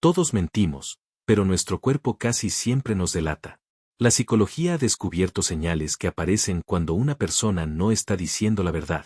Todos mentimos, pero nuestro cuerpo casi siempre nos delata. La psicología ha descubierto señales que aparecen cuando una persona no está diciendo la verdad.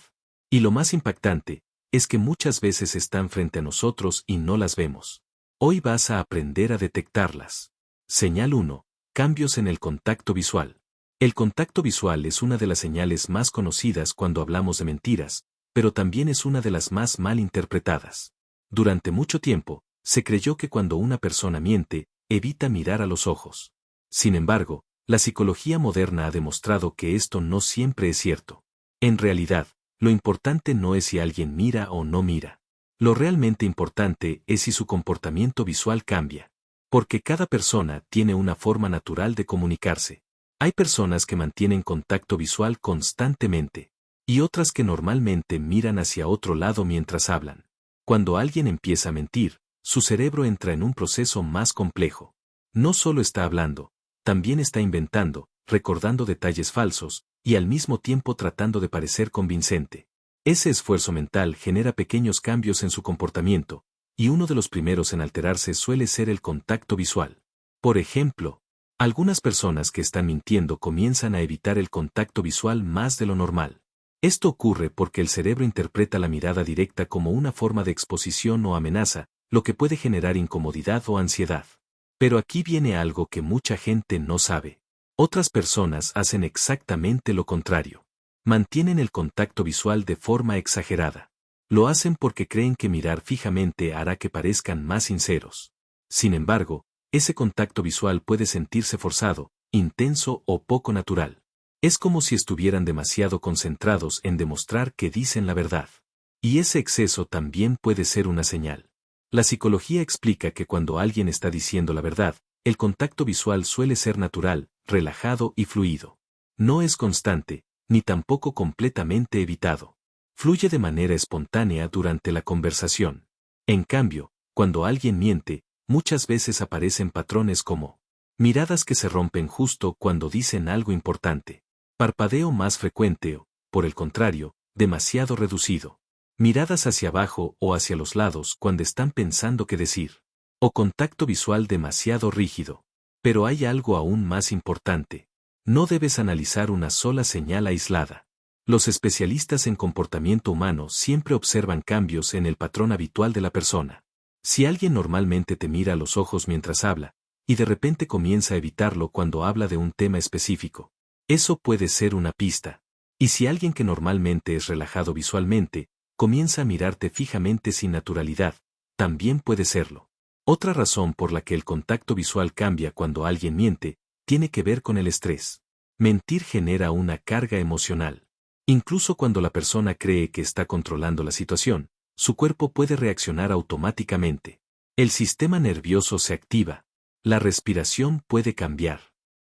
Y lo más impactante, es que muchas veces están frente a nosotros y no las vemos. Hoy vas a aprender a detectarlas. Señal 1. Cambios en el contacto visual. El contacto visual es una de las señales más conocidas cuando hablamos de mentiras, pero también es una de las más mal interpretadas. Durante mucho tiempo, se creyó que cuando una persona miente, evita mirar a los ojos. Sin embargo, la psicología moderna ha demostrado que esto no siempre es cierto. En realidad, lo importante no es si alguien mira o no mira. Lo realmente importante es si su comportamiento visual cambia. Porque cada persona tiene una forma natural de comunicarse. Hay personas que mantienen contacto visual constantemente, y otras que normalmente miran hacia otro lado mientras hablan. Cuando alguien empieza a mentir, su cerebro entra en un proceso más complejo. No solo está hablando, también está inventando, recordando detalles falsos, y al mismo tiempo tratando de parecer convincente. Ese esfuerzo mental genera pequeños cambios en su comportamiento, y uno de los primeros en alterarse suele ser el contacto visual. Por ejemplo, algunas personas que están mintiendo comienzan a evitar el contacto visual más de lo normal. Esto ocurre porque el cerebro interpreta la mirada directa como una forma de exposición o amenaza, lo que puede generar incomodidad o ansiedad. Pero aquí viene algo que mucha gente no sabe. Otras personas hacen exactamente lo contrario. Mantienen el contacto visual de forma exagerada. Lo hacen porque creen que mirar fijamente hará que parezcan más sinceros. Sin embargo, ese contacto visual puede sentirse forzado, intenso o poco natural. Es como si estuvieran demasiado concentrados en demostrar que dicen la verdad. Y ese exceso también puede ser una señal. La psicología explica que cuando alguien está diciendo la verdad, el contacto visual suele ser natural, relajado y fluido. No es constante, ni tampoco completamente evitado. Fluye de manera espontánea durante la conversación. En cambio, cuando alguien miente, muchas veces aparecen patrones como miradas que se rompen justo cuando dicen algo importante, parpadeo más frecuente o, por el contrario, demasiado reducido, miradas hacia abajo o hacia los lados cuando están pensando qué decir, o contacto visual demasiado rígido. Pero hay algo aún más importante. No debes analizar una sola señal aislada. Los especialistas en comportamiento humano siempre observan cambios en el patrón habitual de la persona. Si alguien normalmente te mira a los ojos mientras habla, y de repente comienza a evitarlo cuando habla de un tema específico, eso puede ser una pista. Y si alguien que normalmente es relajado visualmente, comienza a mirarte fijamente sin naturalidad, también puede serlo. Otra razón por la que el contacto visual cambia cuando alguien miente, tiene que ver con el estrés. Mentir genera una carga emocional. Incluso cuando la persona cree que está controlando la situación, su cuerpo puede reaccionar automáticamente. El sistema nervioso se activa, la respiración puede cambiar,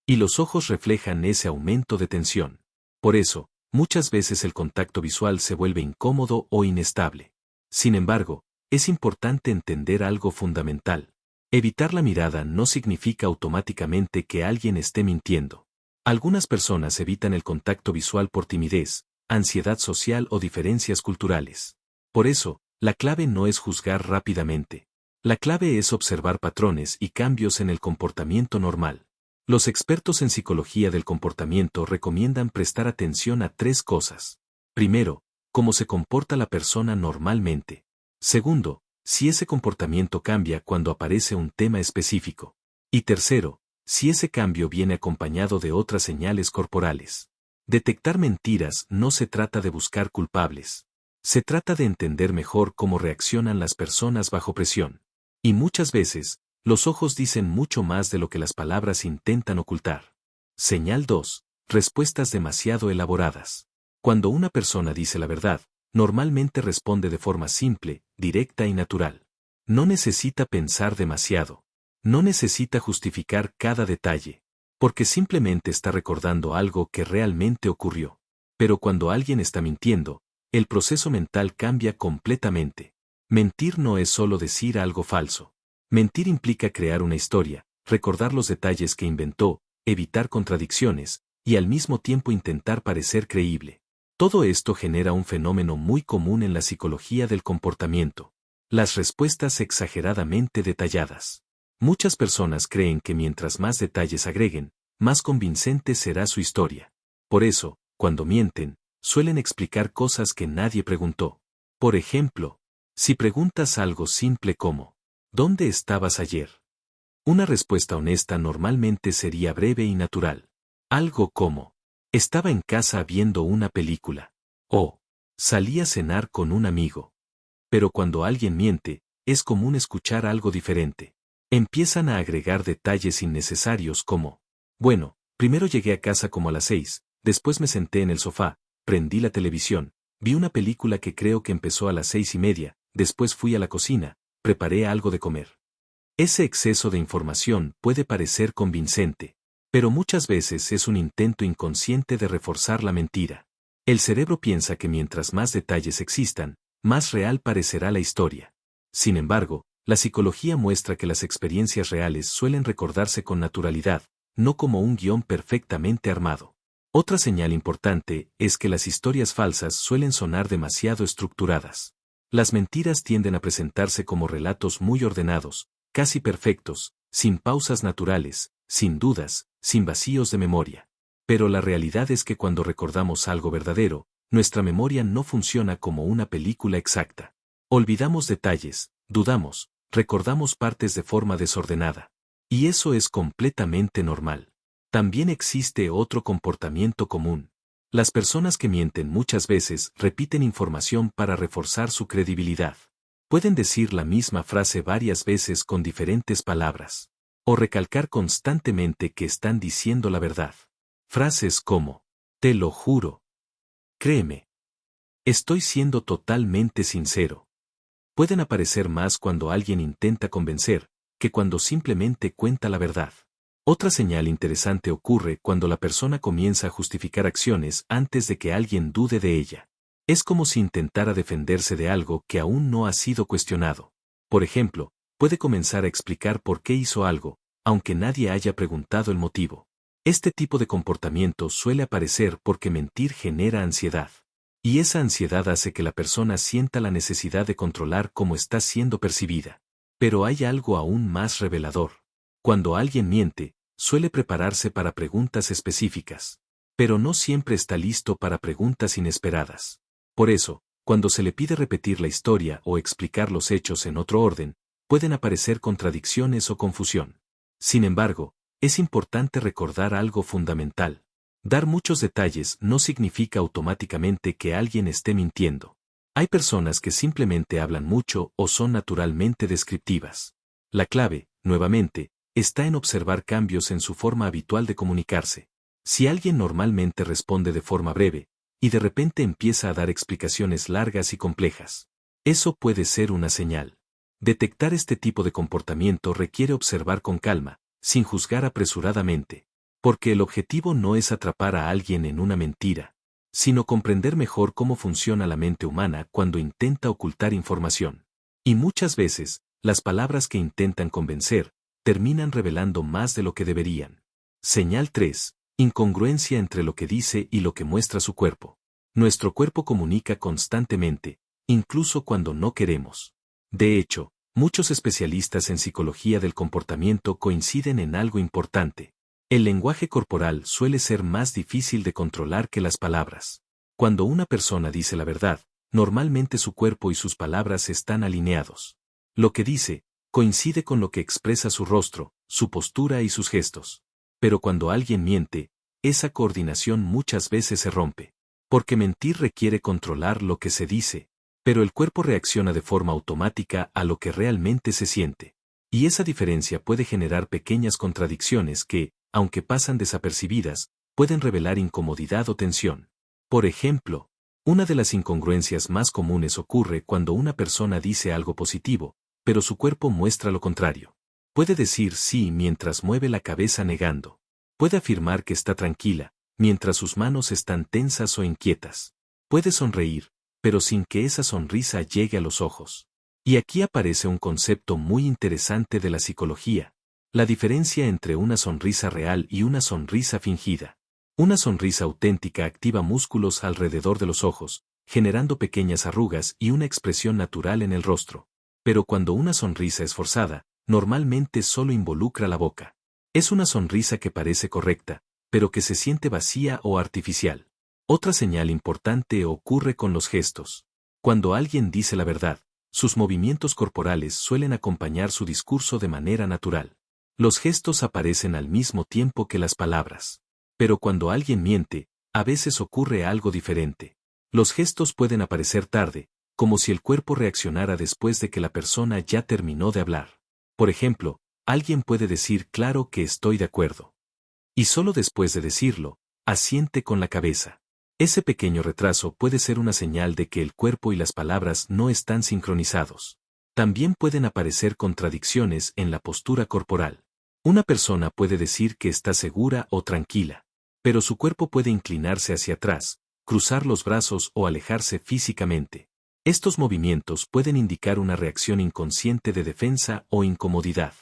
y los ojos reflejan ese aumento de tensión. Por eso, muchas veces el contacto visual se vuelve incómodo o inestable. Sin embargo, es importante entender algo fundamental. Evitar la mirada no significa automáticamente que alguien esté mintiendo. Algunas personas evitan el contacto visual por timidez, ansiedad social o diferencias culturales. Por eso, la clave no es juzgar rápidamente. La clave es observar patrones y cambios en el comportamiento normal. Los expertos en psicología del comportamiento recomiendan prestar atención a 3 cosas. Primero, cómo se comporta la persona normalmente. Segundo, si ese comportamiento cambia cuando aparece un tema específico. Y tercero, si ese cambio viene acompañado de otras señales corporales. Detectar mentiras no se trata de buscar culpables. Se trata de entender mejor cómo reaccionan las personas bajo presión. Y muchas veces, los ojos dicen mucho más de lo que las palabras intentan ocultar. Señal 2. Respuestas demasiado elaboradas. Cuando una persona dice la verdad, normalmente responde de forma simple, directa y natural. No necesita pensar demasiado. No necesita justificar cada detalle. Porque simplemente está recordando algo que realmente ocurrió. Pero cuando alguien está mintiendo, el proceso mental cambia completamente. Mentir no es solo decir algo falso. Mentir implica crear una historia, recordar los detalles que inventó, evitar contradicciones, y al mismo tiempo intentar parecer creíble. Todo esto genera un fenómeno muy común en la psicología del comportamiento. Las respuestas exageradamente detalladas. Muchas personas creen que mientras más detalles agreguen, más convincente será su historia. Por eso, cuando mienten, suelen explicar cosas que nadie preguntó. Por ejemplo, si preguntas algo simple como, ¿dónde estabas ayer? Una respuesta honesta normalmente sería breve y natural. Algo como, estaba en casa viendo una película. O, salí a cenar con un amigo. Pero cuando alguien miente, es común escuchar algo diferente. Empiezan a agregar detalles innecesarios como, bueno, primero llegué a casa como a las 6, después me senté en el sofá, prendí la televisión, vi una película que creo que empezó a las 6:30, después fui a la cocina, preparé algo de comer. Ese exceso de información puede parecer convincente, pero muchas veces es un intento inconsciente de reforzar la mentira. El cerebro piensa que mientras más detalles existan, más real parecerá la historia. Sin embargo, la psicología muestra que las experiencias reales suelen recordarse con naturalidad, no como un guión perfectamente armado. Otra señal importante es que las historias falsas suelen sonar demasiado estructuradas. Las mentiras tienden a presentarse como relatos muy ordenados, casi perfectos, sin pausas naturales, sin dudas, sin vacíos de memoria. Pero la realidad es que cuando recordamos algo verdadero, nuestra memoria no funciona como una película exacta. Olvidamos detalles, dudamos, recordamos partes de forma desordenada. Y eso es completamente normal. También existe otro comportamiento común. Las personas que mienten muchas veces repiten información para reforzar su credibilidad. Pueden decir la misma frase varias veces con diferentes palabras. O recalcar constantemente que están diciendo la verdad. Frases como, te lo juro. Créeme. Estoy siendo totalmente sincero. Pueden aparecer más cuando alguien intenta convencer, que cuando simplemente cuenta la verdad. Otra señal interesante ocurre cuando la persona comienza a justificar acciones antes de que alguien dude de ella. Es como si intentara defenderse de algo que aún no ha sido cuestionado. Por ejemplo, puede comenzar a explicar por qué hizo algo, aunque nadie haya preguntado el motivo. Este tipo de comportamiento suele aparecer porque mentir genera ansiedad. Y esa ansiedad hace que la persona sienta la necesidad de controlar cómo está siendo percibida. Pero hay algo aún más revelador. Cuando alguien miente, suele prepararse para preguntas específicas. Pero no siempre está listo para preguntas inesperadas. Por eso, cuando se le pide repetir la historia o explicar los hechos en otro orden, pueden aparecer contradicciones o confusión. Sin embargo, es importante recordar algo fundamental. Dar muchos detalles no significa automáticamente que alguien esté mintiendo. Hay personas que simplemente hablan mucho o son naturalmente descriptivas. La clave, nuevamente, está en observar cambios en su forma habitual de comunicarse. Si alguien normalmente responde de forma breve, y de repente empieza a dar explicaciones largas y complejas, eso puede ser una señal. Detectar este tipo de comportamiento requiere observar con calma, sin juzgar apresuradamente. Porque el objetivo no es atrapar a alguien en una mentira, sino comprender mejor cómo funciona la mente humana cuando intenta ocultar información. Y muchas veces, las palabras que intentan convencer, terminan revelando más de lo que deberían. Señal 3. Incongruencia entre lo que dice y lo que muestra su cuerpo. Nuestro cuerpo comunica constantemente, incluso cuando no queremos. De hecho, muchos especialistas en psicología del comportamiento coinciden en algo importante. El lenguaje corporal suele ser más difícil de controlar que las palabras. Cuando una persona dice la verdad, normalmente su cuerpo y sus palabras están alineados. Lo que dice, coincide con lo que expresa su rostro, su postura y sus gestos. Pero cuando alguien miente, esa coordinación muchas veces se rompe. Porque mentir requiere controlar lo que se dice, pero el cuerpo reacciona de forma automática a lo que realmente se siente. Y esa diferencia puede generar pequeñas contradicciones que, aunque pasan desapercibidas, pueden revelar incomodidad o tensión. Por ejemplo, una de las incongruencias más comunes ocurre cuando una persona dice algo positivo, pero su cuerpo muestra lo contrario. Puede decir sí mientras mueve la cabeza negando. Puede afirmar que está tranquila, mientras sus manos están tensas o inquietas. Puede sonreír, pero sin que esa sonrisa llegue a los ojos. Y aquí aparece un concepto muy interesante de la psicología. La diferencia entre una sonrisa real y una sonrisa fingida. Una sonrisa auténtica activa músculos alrededor de los ojos, generando pequeñas arrugas y una expresión natural en el rostro. Pero cuando una sonrisa es forzada, normalmente solo involucra la boca. Es una sonrisa que parece correcta, pero que se siente vacía o artificial. Otra señal importante ocurre con los gestos. Cuando alguien dice la verdad, sus movimientos corporales suelen acompañar su discurso de manera natural. Los gestos aparecen al mismo tiempo que las palabras. Pero cuando alguien miente, a veces ocurre algo diferente. Los gestos pueden aparecer tarde, como si el cuerpo reaccionara después de que la persona ya terminó de hablar. Por ejemplo, alguien puede decir claro que estoy de acuerdo. Y solo después de decirlo, asiente con la cabeza. Ese pequeño retraso puede ser una señal de que el cuerpo y las palabras no están sincronizados. También pueden aparecer contradicciones en la postura corporal. Una persona puede decir que está segura o tranquila, pero su cuerpo puede inclinarse hacia atrás, cruzar los brazos o alejarse físicamente. Estos movimientos pueden indicar una reacción inconsciente de defensa o incomodidad.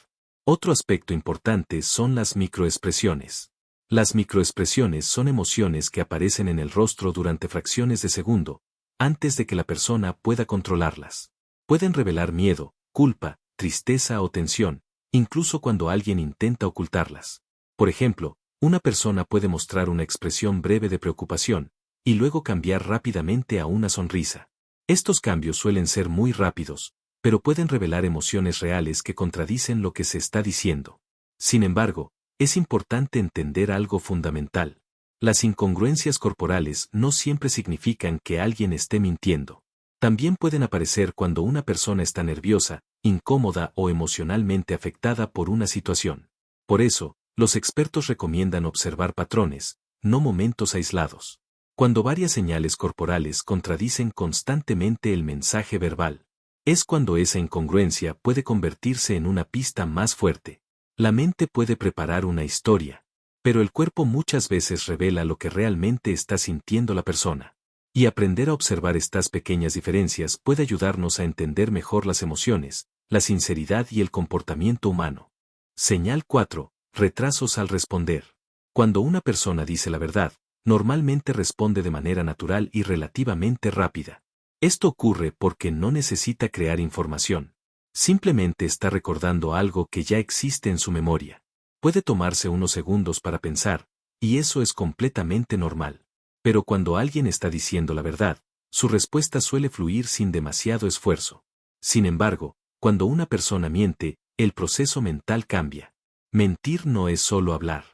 Otro aspecto importante son las microexpresiones. Las microexpresiones son emociones que aparecen en el rostro durante fracciones de segundo, antes de que la persona pueda controlarlas. Pueden revelar miedo, culpa, tristeza o tensión, incluso cuando alguien intenta ocultarlas. Por ejemplo, una persona puede mostrar una expresión breve de preocupación, y luego cambiar rápidamente a una sonrisa. Estos cambios suelen ser muy rápidos, pero pueden revelar emociones reales que contradicen lo que se está diciendo. Sin embargo, es importante entender algo fundamental. Las incongruencias corporales no siempre significan que alguien esté mintiendo. También pueden aparecer cuando una persona está nerviosa, incómoda o emocionalmente afectada por una situación. Por eso, los expertos recomiendan observar patrones, no momentos aislados. Cuando varias señales corporales contradicen constantemente el mensaje verbal, es cuando esa incongruencia puede convertirse en una pista más fuerte. La mente puede preparar una historia, pero el cuerpo muchas veces revela lo que realmente está sintiendo la persona. Y aprender a observar estas pequeñas diferencias puede ayudarnos a entender mejor las emociones, la sinceridad y el comportamiento humano. Señal 4. Retrasos al responder. Cuando una persona dice la verdad, normalmente responde de manera natural y relativamente rápida. Esto ocurre porque no necesita crear información. Simplemente está recordando algo que ya existe en su memoria. Puede tomarse unos segundos para pensar, y eso es completamente normal. Pero cuando alguien está diciendo la verdad, su respuesta suele fluir sin demasiado esfuerzo. Sin embargo, cuando una persona miente, el proceso mental cambia. Mentir no es solo hablar.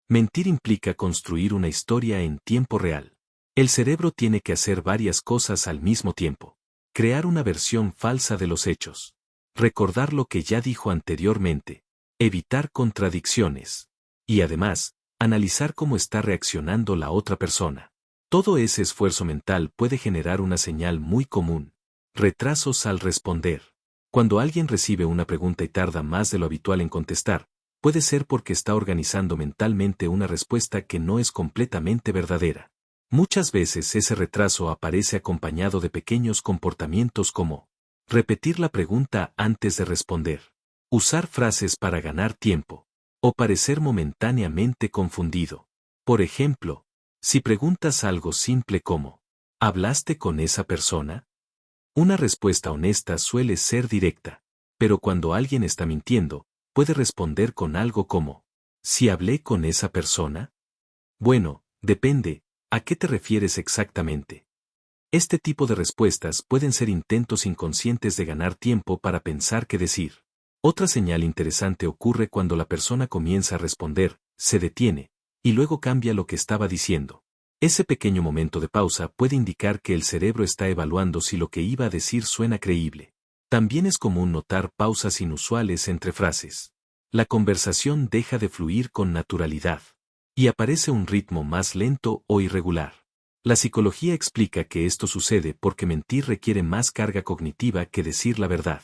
Mentir implica construir una historia en tiempo real. El cerebro tiene que hacer varias cosas al mismo tiempo. Crear una versión falsa de los hechos. Recordar lo que ya dijo anteriormente. Evitar contradicciones. Y además, analizar cómo está reaccionando la otra persona. Todo ese esfuerzo mental puede generar una señal muy común. Retrasos al responder. Cuando alguien recibe una pregunta y tarda más de lo habitual en contestar, puede ser porque está organizando mentalmente una respuesta que no es completamente verdadera. Muchas veces ese retraso aparece acompañado de pequeños comportamientos como repetir la pregunta antes de responder, usar frases para ganar tiempo, o parecer momentáneamente confundido. Por ejemplo, si preguntas algo simple como ¿hablaste con esa persona? Una respuesta honesta suele ser directa, pero cuando alguien está mintiendo, puede responder con algo como ¿si hablé con esa persona? Bueno, depende, ¿a qué te refieres exactamente? Este tipo de respuestas pueden ser intentos inconscientes de ganar tiempo para pensar qué decir. Otra señal interesante ocurre cuando la persona comienza a responder, se detiene, y luego cambia lo que estaba diciendo. Ese pequeño momento de pausa puede indicar que el cerebro está evaluando si lo que iba a decir suena creíble. También es común notar pausas inusuales entre frases. La conversación deja de fluir con naturalidad, y aparece un ritmo más lento o irregular. La psicología explica que esto sucede porque mentir requiere más carga cognitiva que decir la verdad.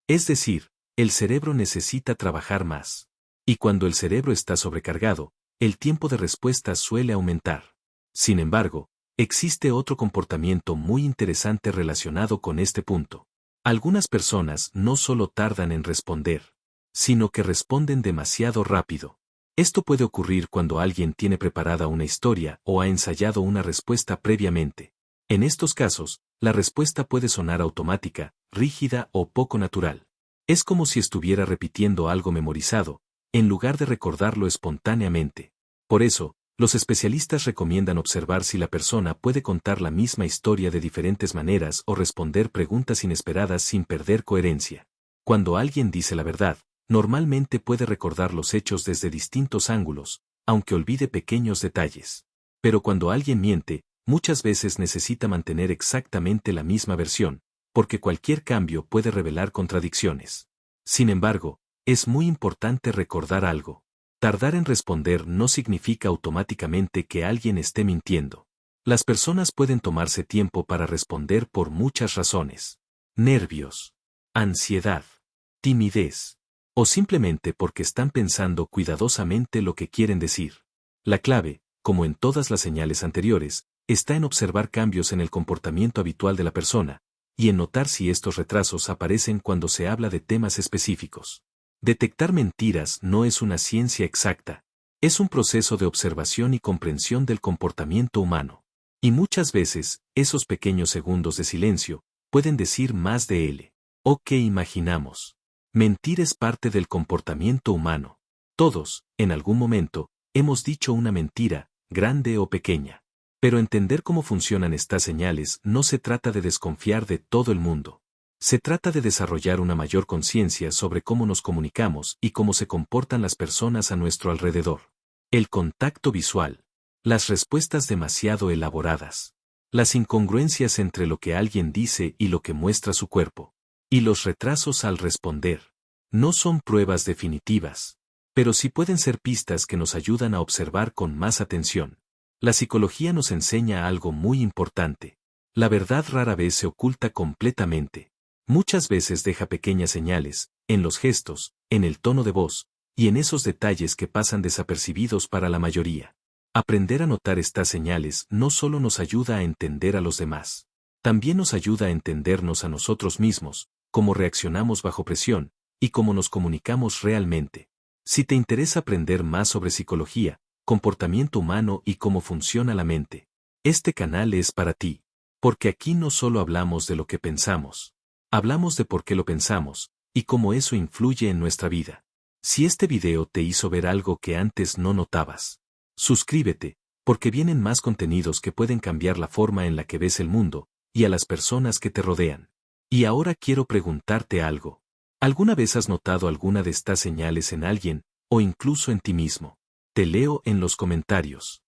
Es decir, el cerebro necesita trabajar más. Y cuando el cerebro está sobrecargado, el tiempo de respuesta suele aumentar. Sin embargo, existe otro comportamiento muy interesante relacionado con este punto. Algunas personas no solo tardan en responder, sino que responden demasiado rápido. Esto puede ocurrir cuando alguien tiene preparada una historia o ha ensayado una respuesta previamente. En estos casos, la respuesta puede sonar automática, rígida o poco natural. Es como si estuviera repitiendo algo memorizado, en lugar de recordarlo espontáneamente. Por eso, los especialistas recomiendan observar si la persona puede contar la misma historia de diferentes maneras o responder preguntas inesperadas sin perder coherencia. Cuando alguien dice la verdad, normalmente puede recordar los hechos desde distintos ángulos, aunque olvide pequeños detalles. Pero cuando alguien miente, muchas veces necesita mantener exactamente la misma versión, porque cualquier cambio puede revelar contradicciones. Sin embargo, es muy importante recordar algo. Tardar en responder no significa automáticamente que alguien esté mintiendo. Las personas pueden tomarse tiempo para responder por muchas razones. Nervios, ansiedad, timidez, o simplemente porque están pensando cuidadosamente lo que quieren decir. La clave, como en todas las señales anteriores, está en observar cambios en el comportamiento habitual de la persona, y en notar si estos retrasos aparecen cuando se habla de temas específicos. Detectar mentiras no es una ciencia exacta, es un proceso de observación y comprensión del comportamiento humano. Y muchas veces, esos pequeños segundos de silencio pueden decir más de él o que imaginamos. Mentir es parte del comportamiento humano. Todos, en algún momento, hemos dicho una mentira, grande o pequeña. Pero entender cómo funcionan estas señales no se trata de desconfiar de todo el mundo. Se trata de desarrollar una mayor conciencia sobre cómo nos comunicamos y cómo se comportan las personas a nuestro alrededor. El contacto visual. Las respuestas demasiado elaboradas. Las incongruencias entre lo que alguien dice y lo que muestra su cuerpo. Y los retrasos al responder. No son pruebas definitivas, pero sí pueden ser pistas que nos ayudan a observar con más atención. La psicología nos enseña algo muy importante. La verdad rara vez se oculta completamente. Muchas veces deja pequeñas señales, en los gestos, en el tono de voz, y en esos detalles que pasan desapercibidos para la mayoría. Aprender a notar estas señales no solo nos ayuda a entender a los demás, también nos ayuda a entendernos a nosotros mismos, cómo reaccionamos bajo presión, y cómo nos comunicamos realmente. Si te interesa aprender más sobre psicología, comportamiento humano y cómo funciona la mente, este canal es para ti, porque aquí no solo hablamos de lo que pensamos. Hablamos de por qué lo pensamos, y cómo eso influye en nuestra vida. Si este video te hizo ver algo que antes no notabas, suscríbete, porque vienen más contenidos que pueden cambiar la forma en la que ves el mundo, y a las personas que te rodean. Y ahora quiero preguntarte algo. ¿Alguna vez has notado alguna de estas señales en alguien, o incluso en ti mismo? Te leo en los comentarios.